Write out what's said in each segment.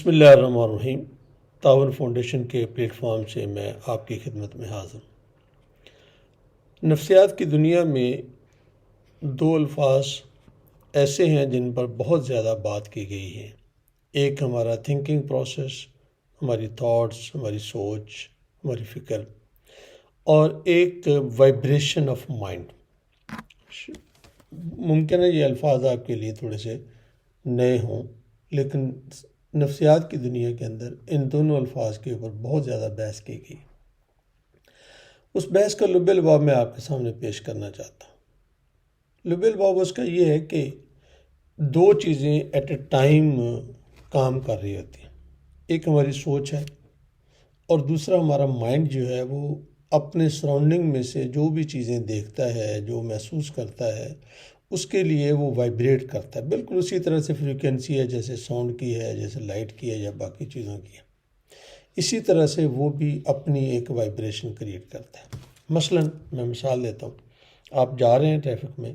بسم اللہ الرحمن الرحیم۔ تعاون فاؤنڈیشن کے پلیٹ فارم سے میں آپ کی خدمت میں حاضر ہوں۔ نفسیات کی دنیا میں دو الفاظ ایسے ہیں جن پر بہت زیادہ بات کی گئی ہے۔ ایک ہمارا تھنکنگ پروسیس، ہماری تھاٹس، ہماری سوچ، ہماری فکر، اور ایک وائبریشن آف مائنڈ۔ ممکن ہے یہ الفاظ آپ کے لیے تھوڑے سے نئے ہوں، لیکن نفسیات کی دنیا کے اندر ان دونوں الفاظ کے اوپر بہت زیادہ بحث کی گئی۔ اس بحث کا لب لباب میں آپ کے سامنے پیش کرنا چاہتا ہوں۔ لب لباب اس کا یہ ہے کہ دو چیزیں ایٹ اے ٹائم کام کر رہی ہوتی ہیں۔ ایک ہماری سوچ ہے اور دوسرا ہمارا مائنڈ جو ہے وہ اپنے سراؤنڈنگ میں سے جو بھی چیزیں دیکھتا ہے، جو محسوس کرتا ہے، اس کے لیے وہ وائبریٹ کرتا ہے۔ بالکل اسی طرح سے فریکوینسی ہے جیسے ساؤنڈ کی ہے، جیسے لائٹ کی ہے یا باقی چیزوں کی ہے، اسی طرح سے وہ بھی اپنی ایک وائبریشن کریٹ کرتا ہے۔ مثلا میں مثال دیتا ہوں، آپ جا رہے ہیں ٹریفک میں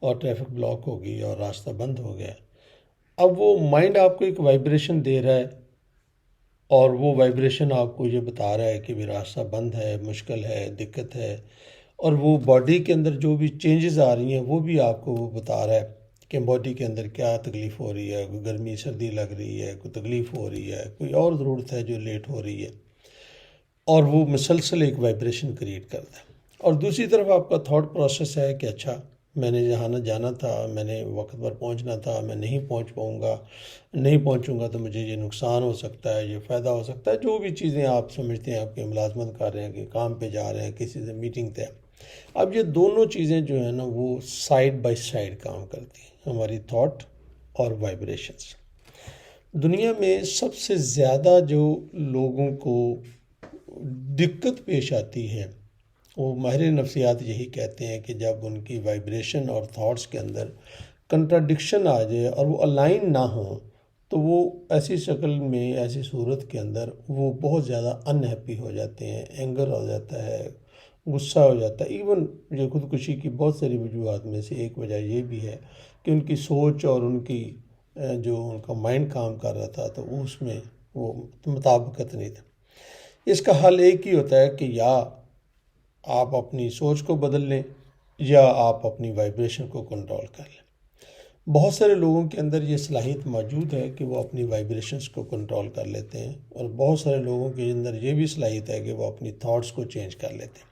اور ٹریفک بلاک ہو گئی اور راستہ بند ہو گیا۔ اب وہ مائنڈ آپ کو ایک وائبریشن دے رہا ہے اور وہ وائبریشن آپ کو یہ بتا رہا ہے کہ بھی راستہ بند ہے، مشکل ہے، دقت ہے، اور وہ باڈی کے اندر جو بھی چینجز آ رہی ہیں وہ بھی آپ کو وہ بتا رہا ہے کہ باڈی کے اندر کیا تکلیف ہو رہی ہے، کوئی گرمی سردی لگ رہی ہے، کوئی تکلیف ہو رہی ہے، کوئی اور ضرورت ہے جو لیٹ ہو رہی ہے، اور وہ مسلسل ایک وائبریشن کریٹ کرتا ہے۔ اور دوسری طرف آپ کا تھاٹ پروسیس ہے کہ اچھا میں نے جہاں جانا تھا، میں نے وقت پر پہنچنا تھا، میں نہیں پہنچ پاؤں گا، نہیں پہنچوں گا تو مجھے یہ نقصان ہو سکتا ہے، یہ فائدہ ہو سکتا ہے، جو بھی چیزیں آپ سمجھتے ہیں، آپ کی ملازمت کر رہے ہیں کہ کام پہ جا رہے ہیں، کسی سے میٹنگ طے۔ اب یہ دونوں چیزیں جو ہیں نا وہ سائیڈ بائی سائیڈ کام کرتی ہیں، ہماری تھاٹ اور وائبریشنز۔ دنیا میں سب سے زیادہ جو لوگوں کو دقت پیش آتی ہے وہ ماہر نفسیات یہی کہتے ہیں کہ جب ان کی وائبریشن اور تھاٹس کے اندر کنٹراڈکشن آ جائے اور وہ الائن نہ ہوں تو وہ ایسی شکل میں، ایسی صورت کے اندر وہ بہت زیادہ ان ہیپی ہو جاتے ہیں، اینگر ہو جاتا ہے، غصہ ہو جاتا ہے۔ ایون یہ خودکشی کی بہت ساری وجوہات میں سے ایک وجہ یہ بھی ہے کہ ان کی سوچ اور ان کی جو ان کا مائنڈ کام کر رہا تھا تو اس میں وہ مطابقت نہیں تھا۔ اس کا حل ایک ہی ہوتا ہے کہ یا آپ اپنی سوچ کو بدل لیں یا آپ اپنی وائبریشن کو کنٹرول کر لیں۔ بہت سارے لوگوں کے اندر یہ صلاحیت موجود ہے کہ وہ اپنی وائبریشنز کو کنٹرول کر لیتے ہیں، اور بہت سارے لوگوں کے اندر یہ بھی صلاحیت ہے کہ وہ اپنی تھاٹس کو چینج کر لیتے ہیں۔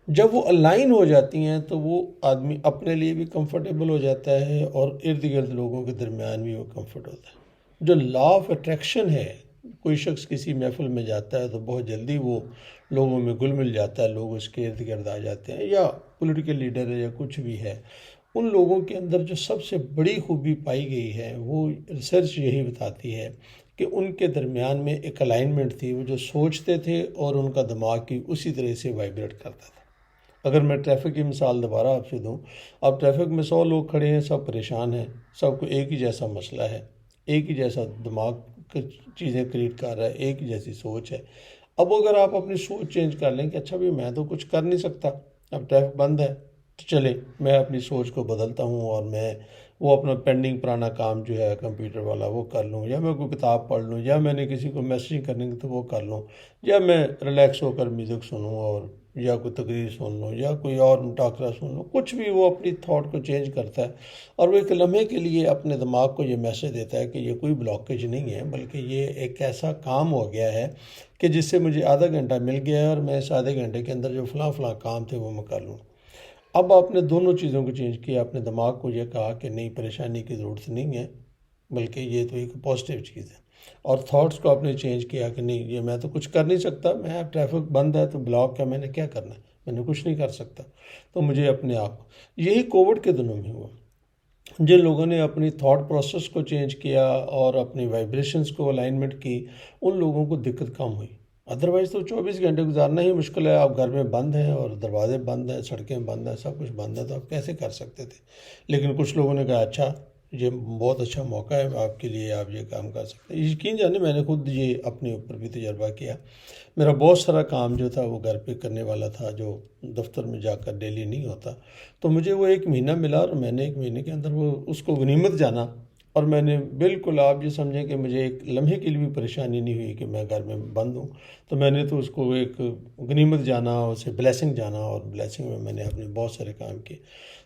جب وہ الائن ہو جاتی ہیں تو وہ آدمی اپنے لیے بھی کمفرٹیبل ہو جاتا ہے اور ارد گرد لوگوں کے درمیان بھی وہ کمفرٹ ہوتا ہے۔ جو لا آف اٹریکشن ہے، کوئی شخص کسی محفل میں جاتا ہے تو بہت جلدی وہ لوگوں میں گل مل جاتا ہے، لوگ اس کے ارد گرد آ جاتے ہیں، یا پولیٹیکل لیڈر ہے یا کچھ بھی ہے۔ ان لوگوں کے اندر جو سب سے بڑی خوبی پائی گئی ہے وہ ریسرچ یہی بتاتی ہے کہ ان کے درمیان میں ایک الائنمنٹ تھی، وہ جو سوچتے تھے اور ان کا دماغ کی اسی طرح سے وائبریٹ کرتا تھا۔ اگر میں ٹریفک کی مثال دوبارہ آپ سے دوں، اب ٹریفک میں 100 لوگ کھڑے ہیں، سب پریشان ہیں، سب کو ایک ہی جیسا مسئلہ ہے، ایک ہی جیسا دماغ چیزیں کریٹ کر رہا ہے، ایک ہی جیسی سوچ ہے۔ اب اگر آپ اپنی سوچ چینج کر لیں کہ اچھا بھی میں تو کچھ کر نہیں سکتا، اب ٹریفک بند ہے تو چلے میں اپنی سوچ کو بدلتا ہوں اور میں وہ اپنا پینڈنگ پرانا کام جو ہے کمپیوٹر والا وہ کر لوں، یا میں کوئی کتاب پڑھ لوں، یا میں نے کسی کو میسیج کرنے کی تو وہ کر لوں، یا میں ریلیکس ہو کر میوزک سنوں، اور یا کوئی تقریر سن لوں، یا کوئی اور مٹاخرہ سن لوں، کچھ بھی وہ اپنی تھاٹ کو چینج کرتا ہے، اور وہ ایک لمحے کے لیے اپنے دماغ کو یہ میسیج دیتا ہے کہ یہ کوئی بلاکیج نہیں ہے، بلکہ یہ ایک ایسا کام ہو گیا ہے کہ جس سے مجھے آدھا گھنٹہ مل گیا ہے اور میں اس آدھے گھنٹے کے اندر جو فلاں فلاں کام تھے وہ میں کر لوں۔ اب آپ نے دونوں چیزوں کو چینج کیا، اپنے دماغ کو یہ کہا کہ نہیں پریشانی کی ضرورت نہیں ہے، بلکہ یہ تو ایک پازیٹیو چیز ہے، اور تھاٹس کو آپ نے چینج کیا کہ نہیں یہ میں تو کچھ کر نہیں سکتا، میں اب ٹریفک بند ہے تو بلاک ہے، میں نے کیا کرنا ہے، میں نے کچھ نہیں کر سکتا، تو مجھے اپنے آپ کو یہی کووڈ کے دنوں میں ہوا۔ جن لوگوں نے اپنی تھاٹ پروسیس کو چینج کیا اور اپنی وائبریشنز کو الائنمنٹ کی، ان لوگوں کو دقت کم ہوئی۔ ادروائز تو 24 گھنٹے گزارنا ہی مشکل ہے، آپ گھر میں بند ہیں اور دروازے بند ہیں، سڑکیں بند ہیں، سب کچھ بند ہے، تو آپ کیسے کر سکتے تھے؟ لیکن کچھ لوگوں نے کہا اچھا یہ بہت اچھا موقع ہے آپ کے لیے، آپ یہ کام کر سکتے ہیں۔ یقین جانے میں نے خود یہ اپنے اوپر بھی تجربہ کیا۔ میرا بہت سارا کام جو تھا وہ گھر پہ کرنے والا تھا، جو دفتر میں جا کر ڈیلی نہیں ہوتا، تو مجھے وہ 1 مہینہ ملا اور میں نے 1 مہینے کے اندر وہ اس کو غنیمت جانا اور میں نے بالکل آپ یہ سمجھیں کہ مجھے ایک لمحے کے لیے بھی پریشانی نہیں ہوئی کہ میں گھر میں بند ہوں، تو میں نے تو اس کو ایک غنیمت جانا، اسے بلیسنگ جانا، اور بلیسنگ میں میں نے اپنے بہت سارے کام کیے۔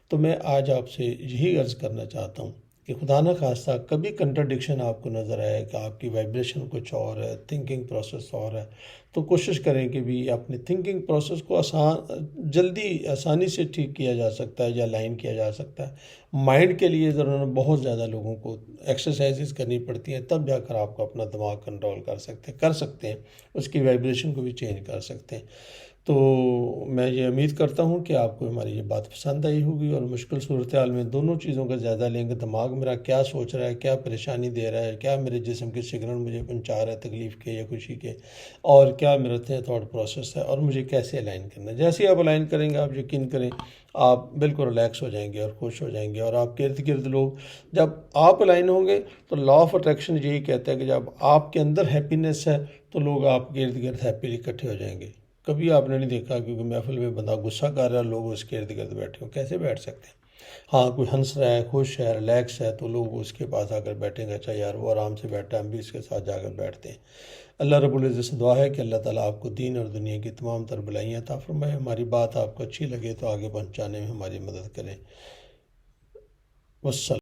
تو میں آج آپ سے یہی عرض کرنا چاہتا ہوں کہ خدا نہ خواستہ کبھی کنٹرڈکشن آپ کو نظر آئے کہ آپ کی وائبریشن کچھ اور ہے، تھنکنگ پروسیس اور ہے، تو کوشش کریں کہ بھی اپنے تھنکنگ پروسیس کو آسانی سے ٹھیک کیا جا سکتا ہے یا لائن کیا جا سکتا ہے۔ مائنڈ کے لیے ضرور بہت زیادہ لوگوں کو ایکسرسائزز کرنی پڑتی ہیں، تب جا کر آپ کو اپنا دماغ کنٹرول کر سکتے ہیں، اس کی وائبریشن کو بھی چینج کر سکتے ہیں۔ تو میں یہ امید کرتا ہوں کہ آپ کو ہماری یہ بات پسند آئی ہوگی، اور مشکل صورتحال میں دونوں چیزوں کا جائزہ لیں گے، دماغ میرا کیا سوچ رہا ہے، کیا پریشانی دے رہا ہے، کیا میرے جسم کے سگنل مجھے پہنچا رہا ہے تکلیف کے یا خوشی کے، اور کیا میرا تھاٹ پروسیس ہے، اور مجھے کیسے الائن کرنا ہے۔ جیسے ہی آپ الائن کریں گے، آپ یقین کریں آپ بالکل ریلیکس ہو جائیں گے اور خوش ہو جائیں گے، اور آپ کے ارد گرد لوگ، جب آپ الائن ہوں گے تو لا آف اٹریکشن یہی کہتا ہے کہ جب آپ کے اندر ہیپینس ہے تو لوگ آپ کے ارد گرد ہیپیلی اکٹھے ہو جائیں گے۔ کبھی آپ نے نہیں دیکھا کیونکہ محفل میں بندہ غصہ کر رہا ہے، لوگ اس کے ارد گرد بیٹھے ہوں، کیسے بیٹھ سکتے ہیں؟ ہاں، کوئی ہنس رہا ہے، خوش ہے، ریلیکس ہے، تو لوگ اس کے پاس آ کر بیٹھیں گے، اچھا یار وہ آرام سے بیٹھا ہے، ہم بھی اس کے ساتھ جا کر بیٹھتے ہیں۔ اللہ رب العزت سے دعا ہے کہ اللہ تعالیٰ آپ کو دین اور دنیا کی تمام تر بلائیاں عطا فرمائے، ہماری بات آپ کو اچھی لگے تو آگے پہنچانے میں ہماری مدد کریں۔ والسلام۔